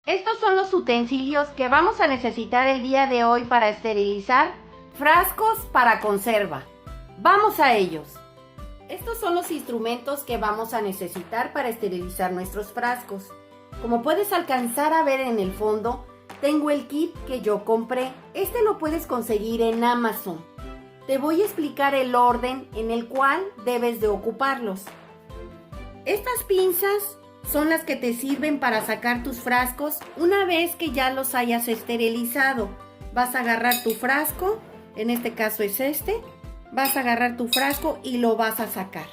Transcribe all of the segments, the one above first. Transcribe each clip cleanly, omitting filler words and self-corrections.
Estos son los utensilios que vamos a necesitar el día de hoy para esterilizar frascos para conserva. ¡Vamos a ellos! Estos son los instrumentos que vamos a necesitar para esterilizar nuestros frascos. Como puedes alcanzar a ver en el fondo, tengo el kit que yo compré. Este lo puedes conseguir en Amazon. Te voy a explicar el orden en el cual debes de ocuparlos. Estas pinzas son las que te sirven para sacar tus frascos una vez que ya los hayas esterilizado. Vas a agarrar tu frasco, en este caso es este, vas a agarrar tu frasco y lo vas a sacar.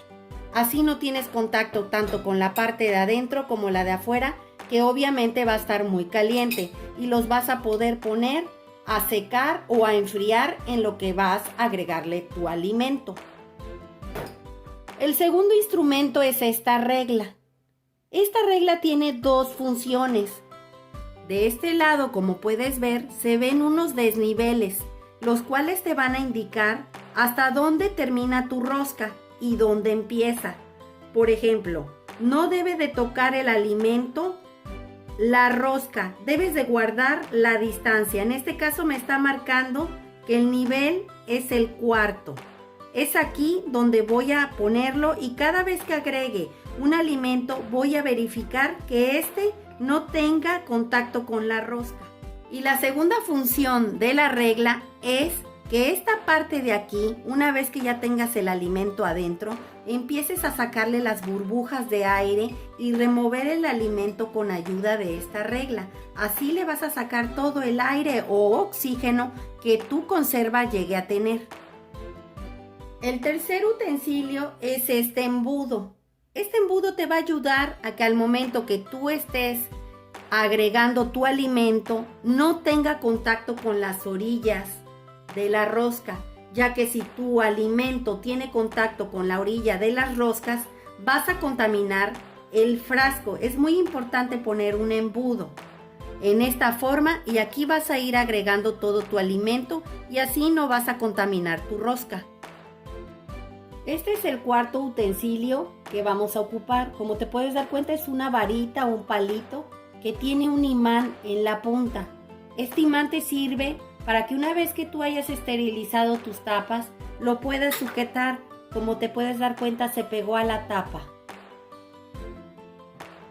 Así no tienes contacto tanto con la parte de adentro como la de afuera, que obviamente va a estar muy caliente y los vas a poder poner a secar o a enfriar en lo que vas a agregarle tu alimento. El segundo instrumento es esta regla. Esta regla tiene dos funciones. De este lado, como puedes ver, se ven unos desniveles, los cuales te van a indicar hasta dónde termina tu rosca y dónde empieza. Por ejemplo, no debe de tocar el alimento la rosca, debes de guardar la distancia. En este caso me está marcando que el nivel es el cuarto. Es aquí donde voy a ponerlo y cada vez que agregue un alimento voy a verificar que este no tenga contacto con la rosca. Y la segunda función de la regla es que esta parte de aquí, una vez que ya tengas el alimento adentro, empieces a sacarle las burbujas de aire y remover el alimento con ayuda de esta regla. Así le vas a sacar todo el aire o oxígeno que tu conserva llegue a tener. El tercer utensilio es este embudo. Este embudo te va a ayudar a que al momento que tú estés agregando tu alimento no tenga contacto con las orillas de la rosca, ya que si tu alimento tiene contacto con la orilla de las roscas, vas a contaminar el frasco. Es muy importante poner un embudo en esta forma y aquí vas a ir agregando todo tu alimento y así no vas a contaminar tu rosca. Este es el cuarto utensilio que vamos a ocupar. Como te puedes dar cuenta, es una varita o un palito que tiene un imán en la punta. Este imán te sirve para que una vez que tú hayas esterilizado tus tapas, lo puedas sujetar. Como te puedes dar cuenta, se pegó a la tapa.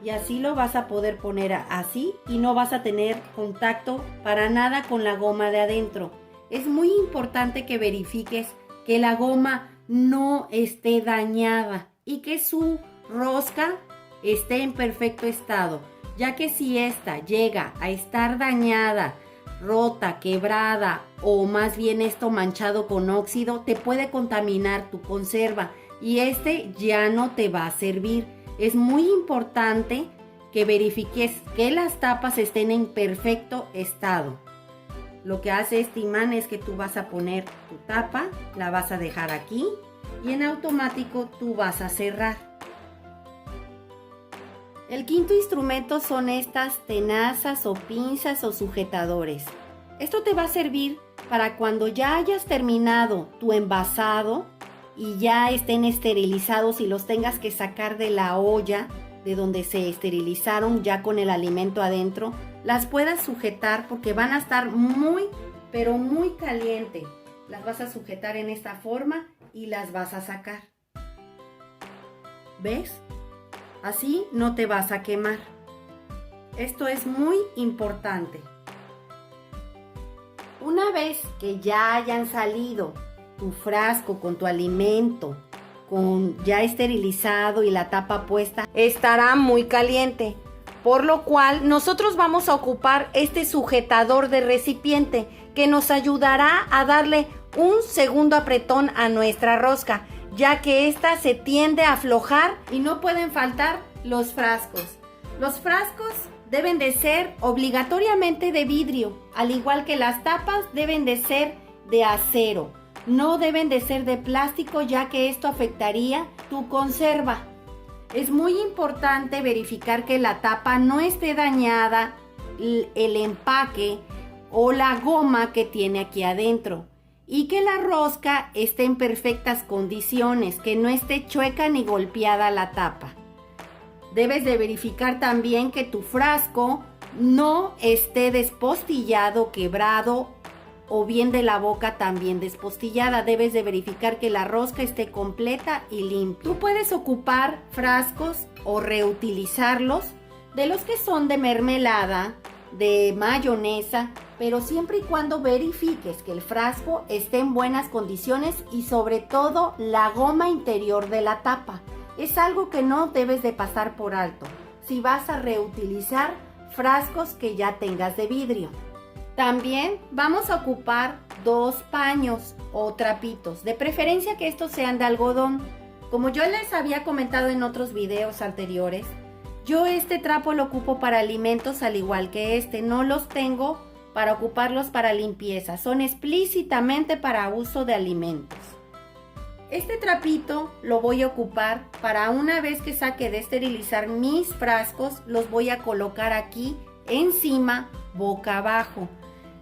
Y así lo vas a poder poner así y no vas a tener contacto para nada con la goma de adentro. Es muy importante que verifiques que la goma no esté dañada y que su rosca esté en perfecto estado, ya que si esta llega a estar dañada, rota, quebrada o más bien esto manchado con óxido, te puede contaminar tu conserva y este ya no te va a servir. Es muy importante que verifiques que las tapas estén en perfecto estado. Lo que hace este imán es que tú vas a poner tu tapa, la vas a dejar aquí y en automático tú vas a cerrar. El quinto instrumento son estas tenazas o pinzas o sujetadores. Esto te va a servir para cuando ya hayas terminado tu envasado y ya estén esterilizados y los tengas que sacar de la olla de donde se esterilizaron ya con el alimento adentro, las puedas sujetar porque van a estar muy, pero muy caliente. Las vas a sujetar en esta forma y las vas a sacar. ¿Ves? Así no te vas a quemar. Esto es muy importante. Una vez que ya hayan salido tu frasco con tu alimento, con ya esterilizado y la tapa puesta, estará muy caliente. Por lo cual nosotros vamos a ocupar este sujetador de recipiente que nos ayudará a darle un segundo apretón a nuestra rosca, ya que esta se tiende a aflojar y no pueden faltar los frascos. Los frascos deben de ser obligatoriamente de vidrio, al igual que las tapas deben de ser de acero. No deben de ser de plástico, ya que esto afectaría tu conserva. Es muy importante verificar que la tapa no esté dañada, el empaque o la goma que tiene aquí adentro y que la rosca esté en perfectas condiciones, que no esté chueca ni golpeada la tapa. Debes de verificar también que tu frasco no esté despostillado, quebrado o bien de la boca también despostillada. Debes de verificar que la rosca esté completa y limpia. Tú puedes ocupar frascos o reutilizarlos de los que son de mermelada, de mayonesa, pero siempre y cuando verifiques que el frasco esté en buenas condiciones y sobre todo la goma interior de la tapa. Es algo que no debes de pasar por alto si vas a reutilizar frascos que ya tengas de vidrio. También vamos a ocupar 2 paños o trapitos, de preferencia que estos sean de algodón. Como yo les había comentado en otros videos anteriores, yo este trapo lo ocupo para alimentos al igual que este, no los tengo para ocuparlos para limpieza, son explícitamente para uso de alimentos. Este trapito lo voy a ocupar para una vez que saque de esterilizar mis frascos, los voy a colocar aquí encima, boca abajo.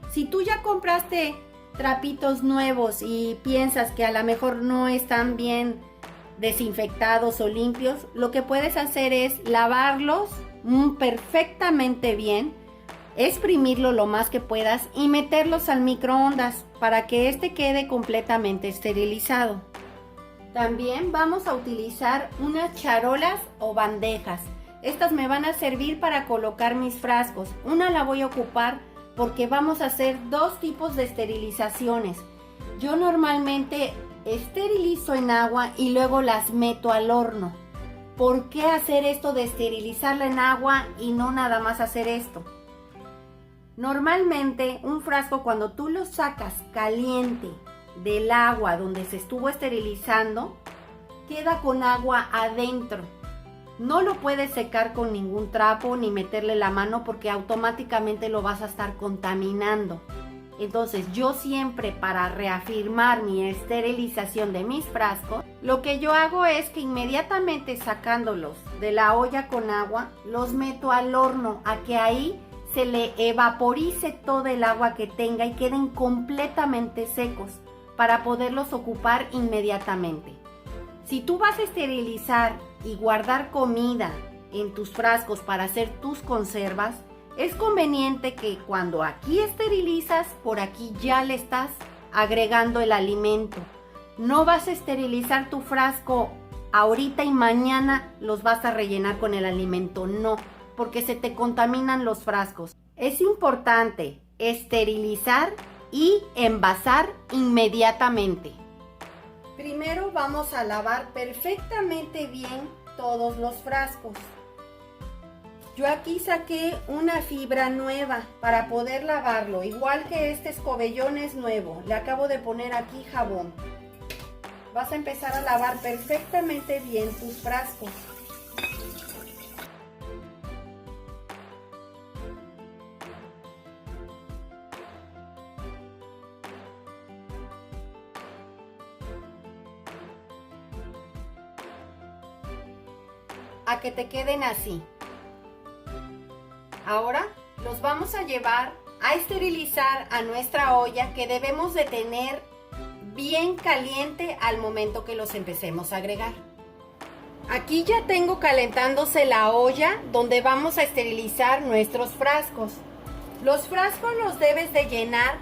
Si tú ya compraste trapitos nuevos y piensas que a lo mejor no están bien desinfectados o limpios, lo que puedes hacer es lavarlos perfectamente bien, exprimirlo lo más que puedas y meterlos al microondas para que este quede completamente esterilizado. También vamos a utilizar unas charolas o bandejas. Estas me van a servir para colocar mis frascos. Una la voy a ocupar porque vamos a hacer 2 tipos de esterilizaciones. Yo normalmente esterilizo en agua y luego las meto al horno. ¿Por qué hacer esto de esterilizarla en agua y no nada más hacer esto? Normalmente un frasco, cuando tú lo sacas caliente del agua donde se estuvo esterilizando, queda con agua adentro. No lo puedes secar con ningún trapo ni meterle la mano porque automáticamente lo vas a estar contaminando. Entonces yo siempre, para reafirmar mi esterilización de mis frascos, lo que yo hago es que inmediatamente sacándolos de la olla con agua, los meto al horno a que ahí se le evaporice todo el agua que tenga y queden completamente secos para poderlos ocupar inmediatamente. Si tú vas a esterilizar y guardar comida en tus frascos para hacer tus conservas, es conveniente que cuando aquí esterilizas, por aquí ya le estás agregando el alimento. No vas a esterilizar tu frasco ahorita y mañana los vas a rellenar con el alimento, no, porque se te contaminan los frascos. Es importante esterilizar y envasar inmediatamente. Primero vamos a lavar perfectamente bien todos los frascos. Yo aquí saqué una fibra nueva para poder lavarlo, igual que este escobellón es nuevo. Le acabo de poner aquí jabón. Vas a empezar a lavar perfectamente bien tus frascos. A que te queden así. Ahora los vamos a llevar a esterilizar a nuestra olla, que debemos de tener bien caliente al momento que los empecemos a agregar. Aquí ya tengo calentándose la olla donde vamos a esterilizar nuestros frascos. Los frascos los debes de llenar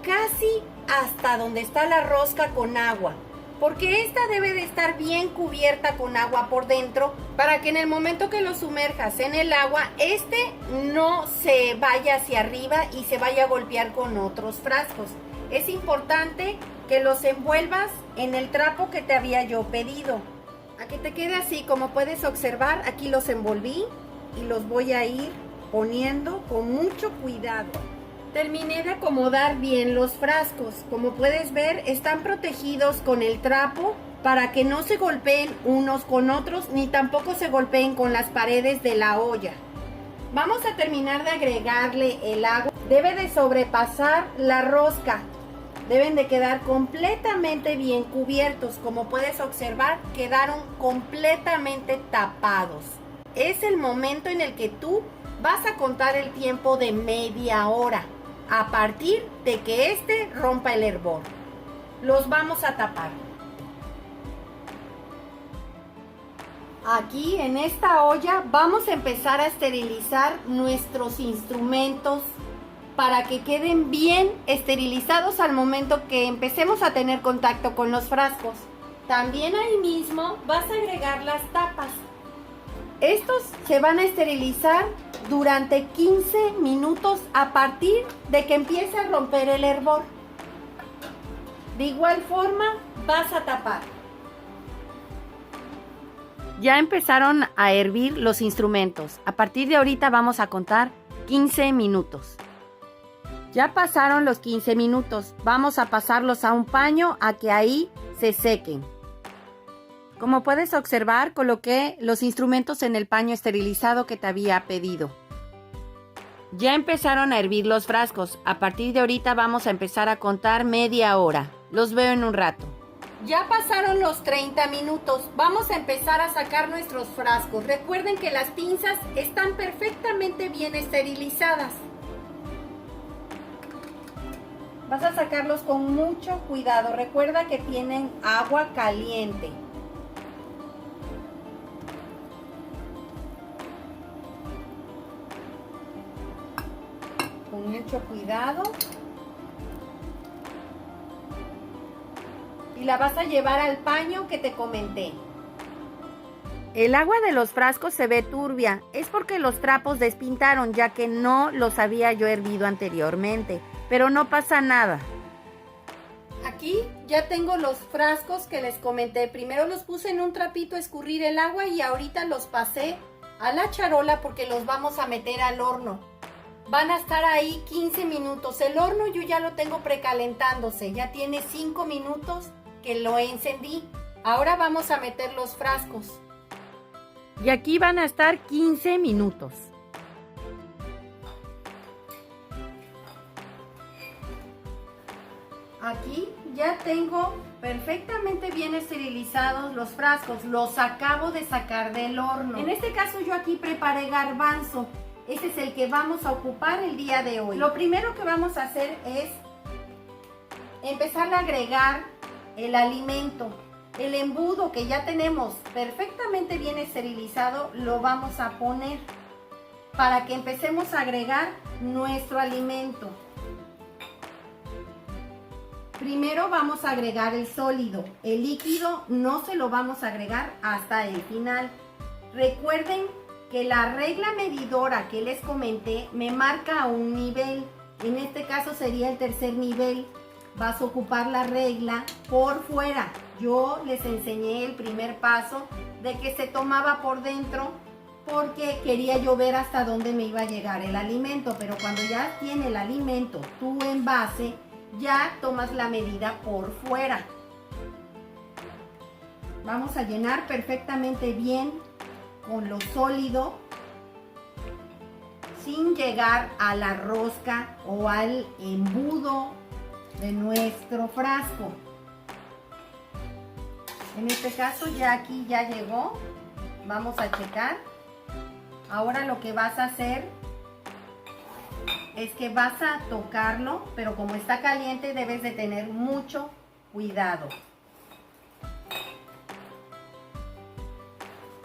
casi hasta donde está la rosca con agua, porque esta debe de estar bien cubierta con agua por dentro para que en el momento que lo sumerjas en el agua, este no se vaya hacia arriba y se vaya a golpear con otros frascos. Es importante que los envuelvas en el trapo que te había yo pedido. A que te quede así, como puedes observar, aquí los envolví y los voy a ir poniendo con mucho cuidado. Terminé de acomodar bien los frascos. Como puedes ver, están protegidos con el trapo para que no se golpeen unos con otros ni tampoco se golpeen con las paredes de la olla. Vamos a terminar de agregarle el agua. Debe de sobrepasar la rosca. Deben de quedar completamente bien cubiertos. Como puedes observar, quedaron completamente tapados. Es el momento en el que tú vas a contar el tiempo de media hora. A partir de que este rompa el hervor, los vamos a tapar. Aquí en esta olla vamos a empezar a esterilizar nuestros instrumentos para que queden bien esterilizados al momento que empecemos a tener contacto con los frascos. También ahí mismo vas a agregar las tapas. Estos se van a esterilizar durante 15 minutos a partir de que empiece a romper el hervor. De igual forma vas a tapar. Ya empezaron a hervir los instrumentos. A partir de ahorita vamos a contar 15 minutos. Ya pasaron los 15 minutos. Vamos a pasarlos a un paño a que ahí se sequen. Como puedes observar, coloqué los instrumentos en el paño esterilizado que te había pedido. Ya empezaron a hervir los frascos. A partir de ahorita vamos a empezar a contar media hora. Los veo en un rato. Ya pasaron los 30 minutos. Vamos a empezar a sacar nuestros frascos. Recuerden que las pinzas están perfectamente bien esterilizadas. Vas a sacarlos con mucho cuidado. Recuerda que tienen agua caliente. Con mucho cuidado. Y la vas a llevar al paño que te comenté. El agua de los frascos se ve turbia. Es porque los trapos despintaron, ya que no los había yo hervido anteriormente. Pero no pasa nada. Aquí ya tengo los frascos que les comenté. Primero los puse en un trapito a escurrir el agua y ahorita los pasé a la charola porque los vamos a meter al horno. Van a estar ahí 15 minutos. El horno yo ya lo tengo precalentándose. Ya tiene 5 minutos que lo encendí. Ahora vamos a meter los frascos. Y aquí van a estar 15 minutos. Aquí ya tengo perfectamente bien esterilizados los frascos. Los acabo de sacar del horno. En este caso yo aquí preparé garbanzo. Este es el que vamos a ocupar el día de hoy. Lo primero que vamos a hacer es empezar a agregar el alimento. El embudo que ya tenemos perfectamente bien esterilizado lo vamos a poner para que empecemos a agregar nuestro alimento. Primero vamos a agregar el sólido. El líquido no se lo vamos a agregar hasta el final. Recuerden que la regla medidora que les comenté me marca un nivel. En este caso sería el tercer nivel. Vas a ocupar la regla por fuera. Yo les enseñé el primer paso de que se tomaba por dentro porque quería yo ver hasta dónde me iba a llegar el alimento. Pero cuando ya tiene el alimento tu envase, ya tomas la medida por fuera. Vamos a llenar perfectamente bien con lo sólido sin llegar a la rosca o al embudo de nuestro frasco. En este caso ya aquí ya llegó. Vamos a checar. Ahora lo que vas a hacer es que vas a tocarlo, pero como está caliente debes de tener mucho cuidado.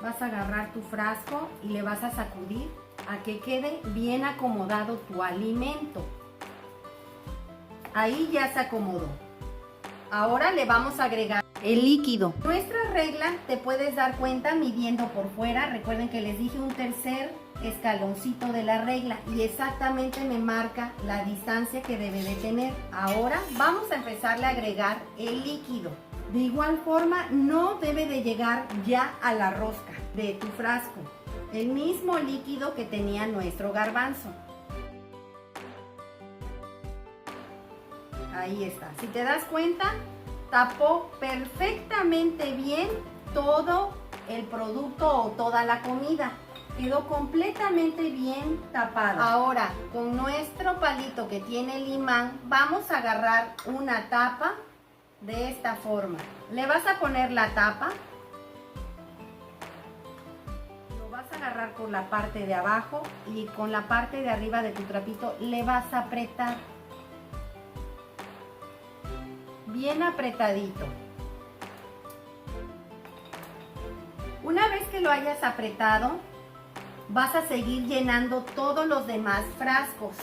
Vas a agarrar tu frasco y le vas a sacudir a que quede bien acomodado tu alimento. Ahí ya se acomodó. Ahora le vamos a agregar el líquido. Nuestra regla te puedes dar cuenta midiendo por fuera. Recuerden que les dije un tercer escaloncito de la regla y exactamente me marca la distancia que debe de tener. Ahora vamos a empezarle a agregar el líquido. De igual forma no debe de llegar ya a la rosca de tu frasco. El mismo líquido que tenía nuestro garbanzo. Ahí está. Si te das cuenta, tapó perfectamente bien todo el producto o toda la comida. Quedó completamente bien tapado. Ahora, con nuestro palito que tiene el imán, vamos a agarrar una tapa de esta forma. Le vas a poner la tapa. Lo vas a agarrar por la parte de abajo y con la parte de arriba de tu trapito le vas a apretar. Bien apretadito. Una vez que lo hayas apretado, vas a seguir llenando todos los demás frascos.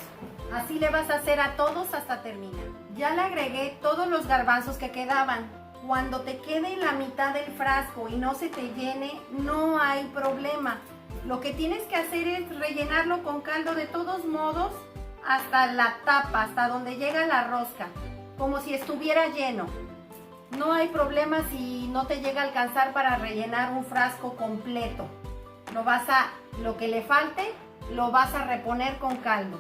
Así le vas a hacer a todos hasta terminar. Ya le agregué todos los garbanzos que quedaban. Cuando te quede en la mitad del frasco y no se te llene, no hay problema. Lo que tienes que hacer es rellenarlo con caldo de todos modos hasta la tapa, hasta donde llega la rosca, como si estuviera lleno. No hay problema si no te llega a alcanzar para rellenar un frasco completo. Lo que le falte, lo vas a reponer con caldo.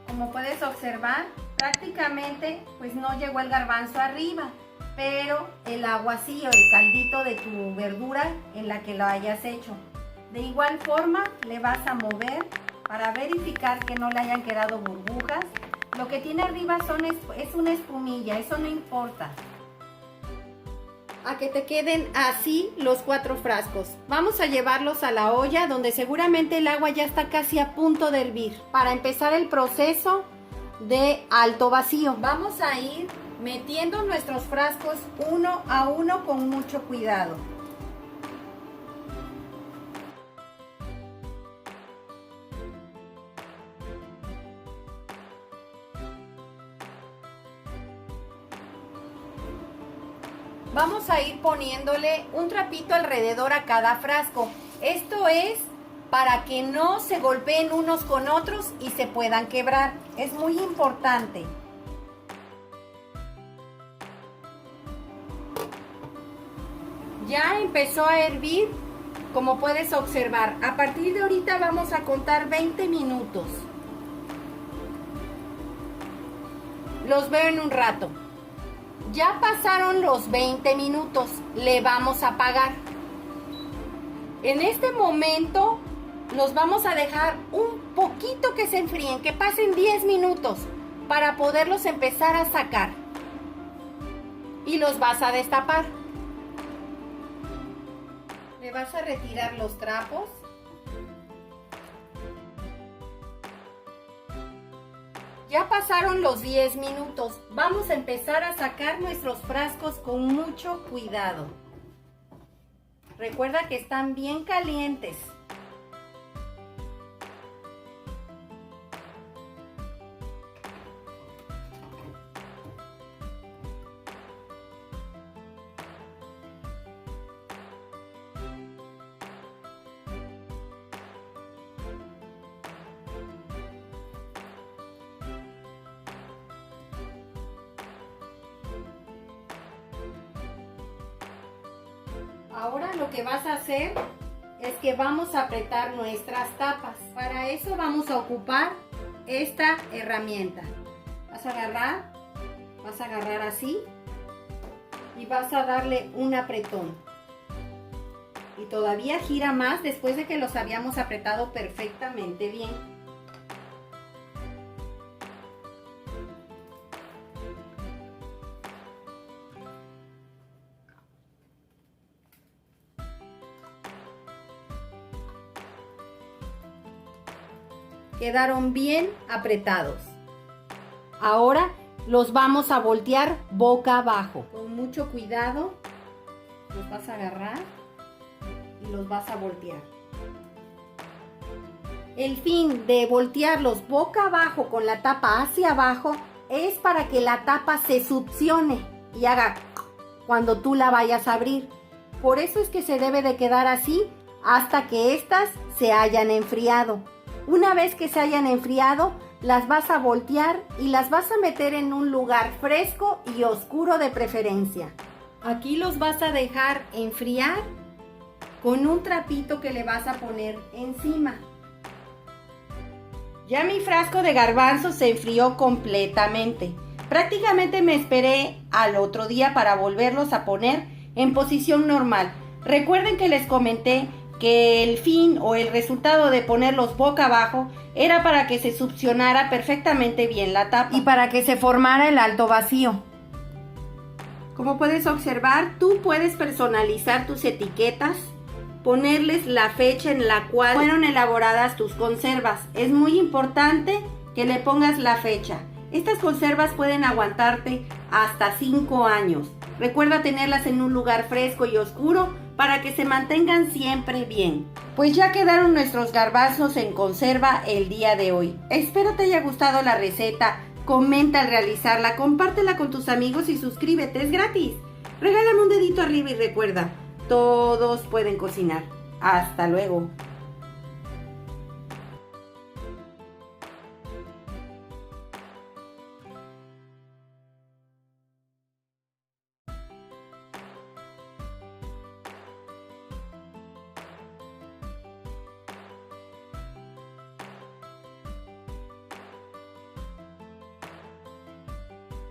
Como puedes observar, prácticamente pues no llegó el garbanzo arriba, pero el agua sí, o el caldito de tu verdura en la que lo hayas hecho. De igual forma le vas a mover para verificar que no le hayan quedado burbujas. Lo que tiene arriba es una espumilla, eso no importa. A que te queden así los 4 frascos. Vamos a llevarlos a la olla donde seguramente el agua ya está casi a punto de hervir. Para empezar el proceso de alto vacío, vamos a ir metiendo nuestros frascos uno a uno con mucho cuidado. Vamos a ir poniéndole un trapito alrededor a cada frasco. Esto es para que no se golpeen unos con otros y se puedan quebrar. Es muy importante. Ya empezó a hervir, como puedes observar. A partir de ahorita vamos a contar 20 minutos. Los veo en un rato. Ya pasaron los 20 minutos, le vamos a apagar. En este momento los vamos a dejar un poquito que se enfríen, que pasen 10 minutos para poderlos empezar a sacar. Y los vas a destapar. Le vas a retirar los trapos. Ya pasaron los 10 minutos. Vamos a empezar a sacar nuestros frascos con mucho cuidado. Recuerda que están bien calientes. Ahora lo que vas a hacer es que vamos a apretar nuestras tapas. Para eso vamos a ocupar esta herramienta. Vas a agarrar así y vas a darle un apretón. Y todavía gira más después de que los habíamos apretado perfectamente bien. Quedaron bien apretados. Ahora los vamos a voltear boca abajo. Con mucho cuidado los vas a agarrar y los vas a voltear. El fin de voltearlos boca abajo con la tapa hacia abajo es para que la tapa se succione y haga cuando tú la vayas a abrir. Por eso es que se debe de quedar así hasta que estas se hayan enfriado. Una vez que se hayan enfriado, las vas a voltear y las vas a meter en un lugar fresco y oscuro de preferencia. Aquí los vas a dejar enfriar con un trapito que le vas a poner encima. Ya mi frasco de garbanzos se enfrió completamente. Prácticamente me esperé al otro día para volverlos a poner en posición normal. Recuerden que les comenté que el fin o el resultado de ponerlos boca abajo era para que se succionara perfectamente bien la tapa y para que se formara el alto vacío. Como puedes observar, tú puedes personalizar tus etiquetas, ponerles la fecha en la cual fueron elaboradas tus conservas. Es muy importante que le pongas la fecha. Estas conservas pueden aguantarte hasta 5 años. Recuerda tenerlas en un lugar fresco y oscuro para que se mantengan siempre bien. Pues ya quedaron nuestros garbanzos en conserva el día de hoy. Espero te haya gustado la receta. Comenta al realizarla, compártela con tus amigos y suscríbete, es gratis. Regálame un dedito arriba y recuerda, todos pueden cocinar. Hasta luego.